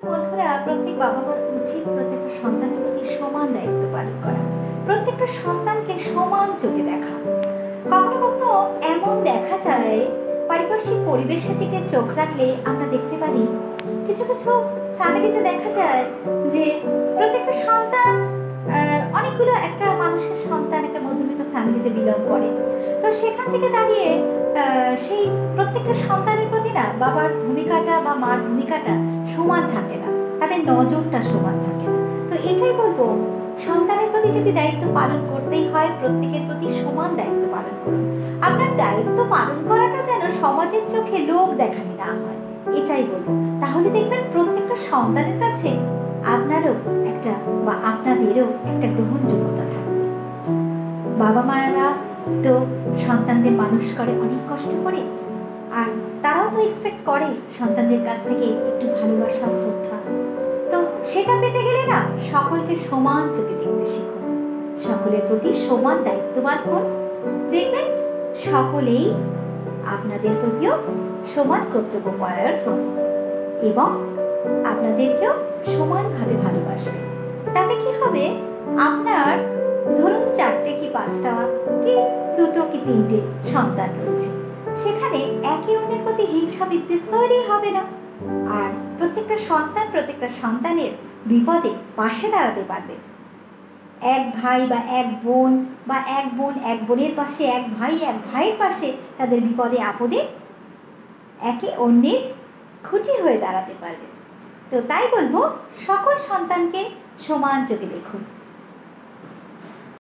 বন্ধুরা, প্রত্যেক বাবা মার উচিত প্রত্যেকটা সন্তানের প্রতি সমান দায়িত্ব পালন করা, প্রত্যেকটা সন্তানকে সমান চোখে দেখা। কখনো কখনো এমন দেখা যায়, পারিপার্শ্বিক পরিবেশের দিকে চোখ রাখলে আমরা দেখতে পারি কিছু কিছু ফ্যামিলিতে দেখা যায় যে প্রত্যেকটা সন্তান অনেকগুলো একটা মানুষের সন্তান একটা মধ্যবিত্ত ফ্যামিলিতে বিলং করে। তো সেখান থেকে দাঁড়িয়ে সেই প্রত্যেকটা সন্তানের প্রতি না বাবার ভূমিকাটা বা মার ভূমিকাটা সমান থাকে না, তাদের নজরটা সমান থাকে না। তো এটাই বলবো, সন্তানের প্রতি যদি দায়িত্ব পালন করতেই হয়, প্রত্যেকের প্রতি সমান দায়িত্ব পালন করুন। আপনার দায়িত্ব পালন করাটা যেন সমাজের চোখে লোক দেখানি না হয়, এটাই বলবো। তাহলে দেখবেন প্রত্যেকটা সন্তানের কাছে আপনারও একটা বা আপনাদেরও একটা গ্রহণযোগ্যতা থাকবে। বাবা মায়েরা তো সন্তানদের মানুষ করে অনেক কষ্ট করে, আর তারাও তো এক্সপেক্ট করে সন্তানদের কাছ থেকে একটু ভালোবাসা, শ্রদ্ধা। তো সেটা পেতে গেলে না সকলকে সমান চোখে দেখতে শিখুন, সকলের প্রতি সমান দায়িত্ববান হন। দেখবেন সকলেই আপনাদের প্রতিও সমান কর্তব্যপরায়ণ হবে এবং আপনাদেরকেও সমানভাবে ভালোবাসবে। তাতে কি হবে, আপনার ধরুন 4টে কি 5টা কি 2টো কি 3টে সন্তান রয়েছে, সেখানে একে অন্যের প্রতি হিংসা বিদ্বেষ তৈরি হবে না। আর প্রত্যেকটা সন্তানের বিপদে পাশে দাঁড়াতে পারবে। এক ভাই বা এক বোন বা এক বোন এক বোনের পাশে, এক ভাইয়ের পাশে, তাদের বিপদে আপদে একে অন্যের খুঁটি হয়ে দাঁড়াতে পারবে। তো তাই বলবো, সকল সন্তানকে সমান চোখে দেখুন।